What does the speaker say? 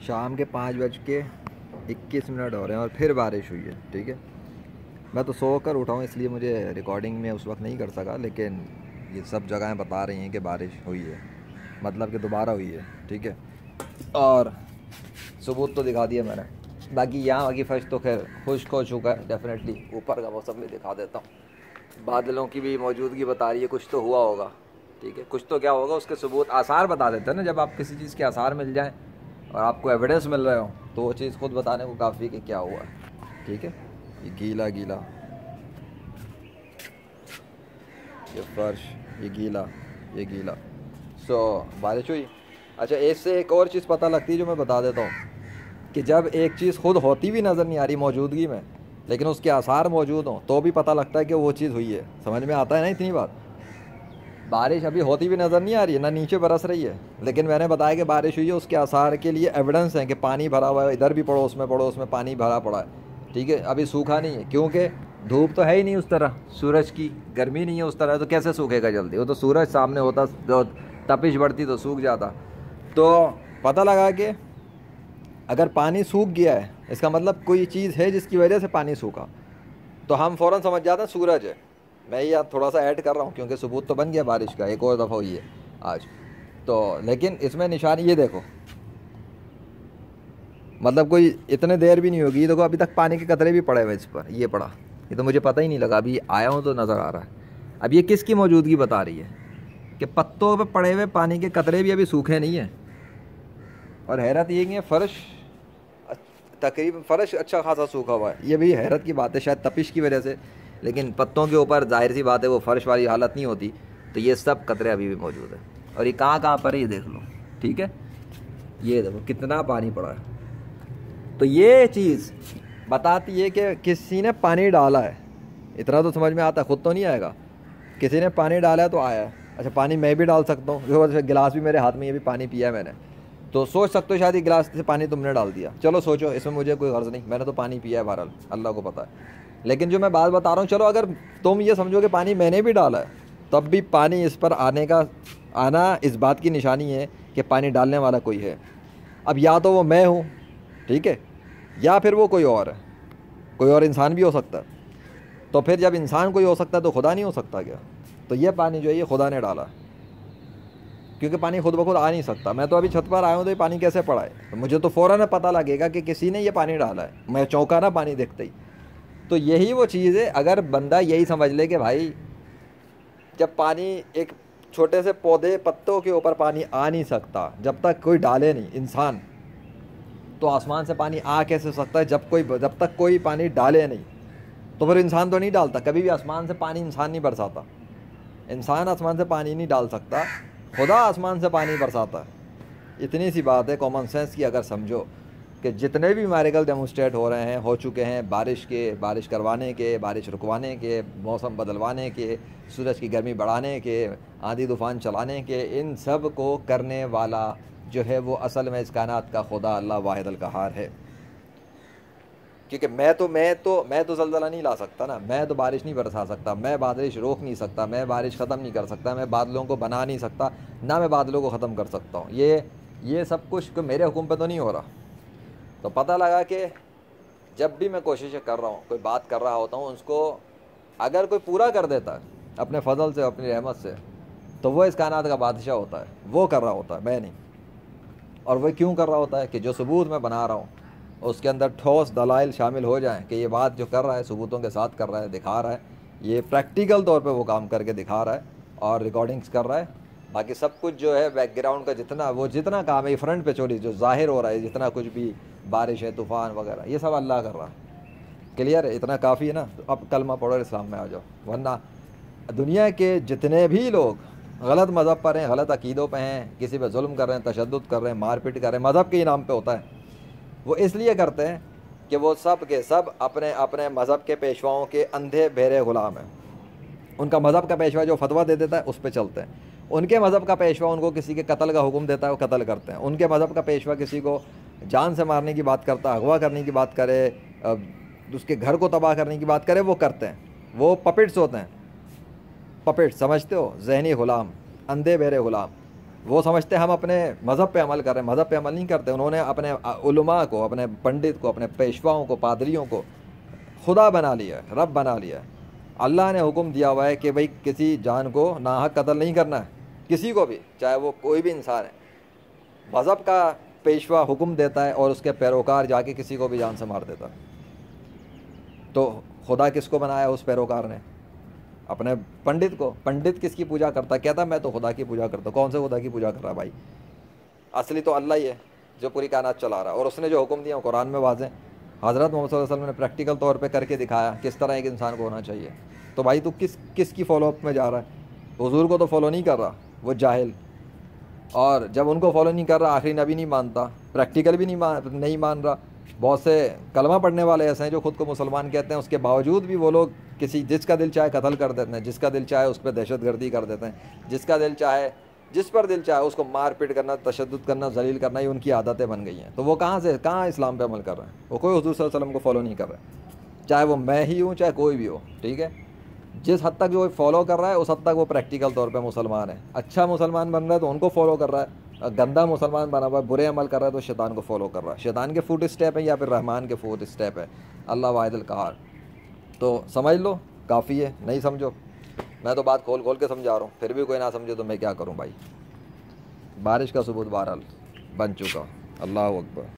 شام کے 5:21 ہو رہے ہیں اور پھر بارش ہوئی ہے. ٹھیک ہے, میں تو سو کر اٹھا ہوں اس لیے مجھے ریکارڈنگ میں اس وقت نہیں کر سکا, لیکن یہ سب جگہیں بتا رہی ہیں کہ بارش ہوئی ہے, مطلب کہ دوبارہ ہوئی ہے. ٹھیک ہے, اور ثبوت تو دکھا دیا میں نے. باقی یہاں کی فرش تو خیر خشک ہو چکا ہے ڈیفینیٹلی. اوپر کا موسم بھی دکھا دیتا ہوں, بادلوں کی بھی موجودگی بتا رہی ہے, کچھ تو ہوا ہوگا. ٹھیک ہے, کچھ تو کیا ہوگا اس کے ثبوت آثار بتا دیتے ہیں نا. جب آپ کسی چیز کے آثار مل جائیں اور آپ کو ایویڈنس مل رہے ہوں تو وہ چیز خود بتانے کو کافی کہ کیا ہوا ہے. ٹھیک ہے, یہ گیلا گیلا, یہ فرش, یہ گیلا, یہ گیلا. بارش ہوئی. اچھا, اس سے ایک اور چیز پتہ لگتی ہے جو میں بتا دیتا ہوں, کہ جب ایک چیز خود ہوتی بھی نظر نہیں آ رہی موجودگی میں, لیکن اس کے آثار موجود ہوں تو بھی پتہ لگتا ہے کہ وہ چیز ہوئی ہے. سمجھ میں آتا ہے نا اتنی بات. بارش ابھی ہوتی بھی نظر نہیں آ رہی ہے, نہ نیچے برس رہی ہے, لیکن میں نے بتایا کہ بارش ہوئی ہے, اس کے آثار کے لیے ایویڈنس ہیں کہ پانی بھرا ہوا ہے. ادھر بھی پڑھو, اس میں پانی بھرا پڑا ہے. ٹھیک ہے, ابھی سوکھا نہیں ہے کیونکہ دھوپ تو ہے ہی نہیں اس طرح, سورج کی گرمی نہیں ہے اس طرح, تو کیسے سوکھے گا جلدی. وہ تو سورج سامنے ہوتا, جو تپش بڑھتی تو سوکھ جاتا. تو پتہ لگا کہ اگر پانی سوکھ گیا ہے اس کا مطلب کوئی چیز ہے جس کی وجہ سے پانی سوکھا, تو ہم فوراً سمجھ جاتے ہیں سورج ہے. میں یہ تھوڑا سا ایڈ کر رہا ہوں کیونکہ ثبوت تو بن گیا بارش کا, ایک اور دفعہ ہوئی ہے آج تو. لیکن اس میں نشانی یہ دیکھو, مطلب کوئی اتنے دیر بھی نہیں ہوگی. یہ دیکھو ابھی تک پانی کے قطرے بھی پڑے ہوئے اس پر, یہ پڑا, یہ تو مجھے پتہ ہی نہیں لگا, ابھی آیا ہوں تو نظر آ رہا ہے. اب یہ کس کی موجودگی بتا رہی ہے کہ پتوں پہ پڑے ہوئے پانی کے قطرے بھی ابھی سوکھے نہیں ہیں. اور حیرت یہ ہے فرش تقریباً فرش اچھا خاصا سوکھا ہوا ہے. یہ بھی حیرت کی بات ہے, شاید تپش کی وجہ سے, لیکن پتوں کے اوپر ظاہر سی بات ہے وہ فرش والی حالت نہیں ہوتی. تو یہ سب قطرے ابھی بھی موجود ہیں. اور یہ کہاں پر ہے یہ دیکھ لو. ٹھیک ہے, یہ دیکھو کتنا پانی پڑا ہے. تو یہ چیز بتاتی ہے کہ کسی نے پانی ڈالا ہے. اتنا تو سمجھ میں آتا ہے, خود تو نہیں آئے گا, کسی نے پانی ڈالا ہے تو آیا ہے. اچھا, پانی میں بھی ڈال سکتا ہوں, گلاس بھی میرے ہاتھ میں, یہ بھی پانی پیا ہے میں نے, تو سوچ سکتے ہو شاید یہ گلاس سے پانی تم نے ڈال دیا. چلو سوچو, اس میں مجھے کوئی غرض نہیں, میں نے تو پانی پیا ہے بہرحال, اللہ کو پتہ ہے. لیکن جو میں بات بتا رہا ہوں, چلو اگر تم یہ سمجھو کہ پانی میں نے بھی ڈالا ہے, تب بھی پانی اس پر آنا اس بات کی نشانی ہے کہ پانی ڈالنے والا کوئی ہے. اب یا تو وہ میں ہوں, ٹھیک ہے, یا پھر وہ کوئی اور ہے, کوئی اور انسان بھی ہو سکتا ہے. تو پھر جب انسان کوئی ہو سکتا ہے تو خدا نہیں ہو سکتا کیا؟ تو یہ پانی جو ہے یہ خدا نے ڈالا, کیونکہ پانی خود بخود آ نہیں سکتا. میں تو ابھی چھت پر آیا ہوں تو یہ پانی کیسے پڑا ہے, تو مجھے تو فوراً پتہ لگے گا کہ کسی نے یہ پانی ڈالا ہے. میں چونکا نا پانی دیکھتے ہی. تو یہی وہ چیز ہے, اگر بندہ یہی سمجھ لے کہ بھائی جب پانی ایک چھوٹے سے پودے پتوں کے اوپر پانی آ نہیں سکتا جب تک کوئی ڈالے نہیں انسان, تو آسمان سے پانی آ کیسے سکتا ہے جب تک کوئی پانی ڈالے نہیں. تو پھر انسان تو نہیں ڈالتا کبھی بھی آسمان سے پانی, انسان نہیں برساتا, انسان آسمان سے پانی نہیں ڈال سکتا, خدا آسمان سے پانی برساتا ہے. اتنی سی بات ہے کامن سینس کی, اگر سمجھو کہ جتنے بھی میریکل ڈیمونسٹریٹ ہو رہے ہیں, ہو چکے ہیں, بارش کروانے کے, بارش رکوانے کے, موسم بدلوانے کے, سورج کی گرمی بڑھانے کے, آندھی طوفان چلانے کے, ان سب کو کرنے والا جو ہے وہ اصل میں اس کائنات کا خدا اللہ واحد القہار ہے. کیونکہ میں تو زلزلہ نہیں لا سکتا نا, میں تو بارش نہیں برسا سکتا, میں بارش روک نہیں سکتا, میں بارش ختم نہیں کر سکتا, میں بادلوں کو بنا نہیں سکتا, نہ میں بادلوں کو ختم کر سکتا ہوں. یہ سب کچھ میرے حکم پہ تو نہیں ہو رہا. تو پتہ لگا کہ جب بھی میں کوششیں کر رہا ہوں, کوئی بات کر رہا ہوتا ہوں, اس کو اگر کوئی پورا کر دیتا ہے اپنے فضل سے, اپنی رحمت سے, تو وہ اس کائنات کا بادشاہ ہوتا ہے, وہ کر رہا ہوتا ہے, میں نہیں. اور وہ کیوں کر رہا ہوتا ہے کہ جو ثبوت میں بنا رہا ہوں اس کے اندر ٹھوس دلائل شامل ہو جائیں کہ یہ بات جو کر رہا ہے ثبوتوں کے ساتھ کر رہا ہے, دکھا رہا ہے, یہ پریکٹیکل طور پہ وہ کام کر کے دکھا رہا ہے اور ریکارڈنگز کر رہا ہے. باقی سب کچھ جو ہے بیک گراؤنڈ کا جتنا کام ہے یہ فرنٹ پہ چوری جو ظاہر ہو رہا ہے, جتنا کچھ بھی بارش ہے, طوفان وغیرہ, یہ سب اللہ کر رہا ہے. کلیئر ہے, اتنا کافی ہے نا. اب کلمہ پڑھو, اسلام میں آ جاؤ, ورنہ دنیا کے جتنے بھی لوگ غلط مذہب پر ہیں, غلط عقیدوں پہ ہیں, کسی پہ ظلم کر رہے ہیں, تشدد کر رہے ہیں, مار پیٹ کر رہے ہیں, مذہب کے نام پہ ہوتا ہے, وہ اس لیے کرتے ہیں کہ وہ سب کے سب اپنے اپنے مذہب کے پیشواؤں کے اندھے بہرے غلام ہیں. ان کا مذہب کا پیشوا جو فتویٰ دے دیتا ہے اس پہ چلتے ہیں. ان کے مذہب کا پیشوا ان کو کسی کے قتل کا حکم دیتا ہے, وہ قتل کرتے ہیں. ان کے مذہب کا پیشوا کسی کو جان سے مارنے کی بات کرتا ہے, اغوا کرنے کی بات کرے, اس کے گھر کو تباہ کرنے کی بات کرے, وہ کرتے ہیں. وہ پپٹس ہوتے ہیں, پپٹ سمجھتے ہو, ذہنی غلام, اندھے بہرے غلام. وہ سمجھتے ہیں ہم اپنے مذہب پہ عمل کر رہے ہیں، مذہب پہ عمل نہیں کرتے. انہوں نے اپنے علماء کو، اپنے پنڈت کو، اپنے پیشواؤں کو، پادریوں کو خدا بنا لیا ہے، رب بنا لیا ہے. اللہ نے حکم دیا ہوا ہے کہ بھئی کسی جان کو ناحق قتل نہیں کرنا ہے، کسی کو بھی، چاہے وہ کوئی بھی انسان ہے. مذہب کا پیشوا حکم دیتا ہے اور اس کے پیروکار جا کے کسی کو بھی جان سے مار دیتا ہے. تو خدا کس کو بنایا اس پیروکار نے؟ اپنے پنڈت کو. پنڈت کس کی پوجا کرتا ہے؟ کہتا میں تو خدا کی پوجا کرتا ہوں. کون سے خدا کی پوجا کر رہا ہے بھائی؟ اصلی تو اللہ ہی ہے جو پوری کائنات چلا رہا ہے، اور اس نے جو حکم دیا قرآن میں واضح. حضرت محمد صلی اللہ علیہ وسلم نے پریکٹیکل طور پہ کر کے دکھایا کس طرح ایک انسان کو ہونا چاہیے. تو بھائی تو کس کی فالو اپ میں جا رہا ہے؟ حضور کو تو فالو نہیں کر رہا وہ جاہل. اور جب ان کو فالو نہیں کر رہا، آخری نبی نہیں مانتا، پریکٹیکل بھی نہیں مان رہا. بہت سے کلمہ پڑھنے والے ایسے ہیں جو خود کو مسلمان کہتے ہیں، اس کے باوجود بھی وہ لوگ جس کا دل چاہے قتل کر دیتے ہیں، جس کا دل چاہے اس پہ دہشت گردی کر دیتے ہیں، جس کا دل چاہے، جس پر دل چاہے اس کو مار پیٹ کرنا، تشدد کرنا، ذلیل کرنا، یہ ان کی عادتیں بن گئی ہیں. تو وہ کہاں اسلام پہ عمل کر رہے ہیں؟ وہ کوئی حضور صلی اللہ علیہ وسلم کو فالو نہیں کر رہے، چاہے وہ میں ہی ہوں، چاہے کوئی بھی ہو. ٹھیک ہے، جس حد تک جو فالو کر رہا ہے اس حد تک وہ پریکٹیکل طور پہ مسلمان ہے. اچھا مسلمان بن رہا ہے تو ان کو فالو کر رہا ہے، گندا مسلمان بنا ہوا ہے، برے عمل کر رہا ہے تو شیطان کو فالو کر رہا ہے. شیطان کے فوٹ اسٹیپ ہے یا پھر رحمان کے فوٹ اسٹیپ ہے؟ اللہ واحد القہار. تو سمجھ لو، کافی ہے. نہیں سمجھو، میں تو بات کھول کے سمجھا رہا ہوں، پھر بھی کوئی نہ سمجھے تو میں کیا کروں بھائی. بارش کا ثبوت بہرحال بن چکا. اللہ اکبر.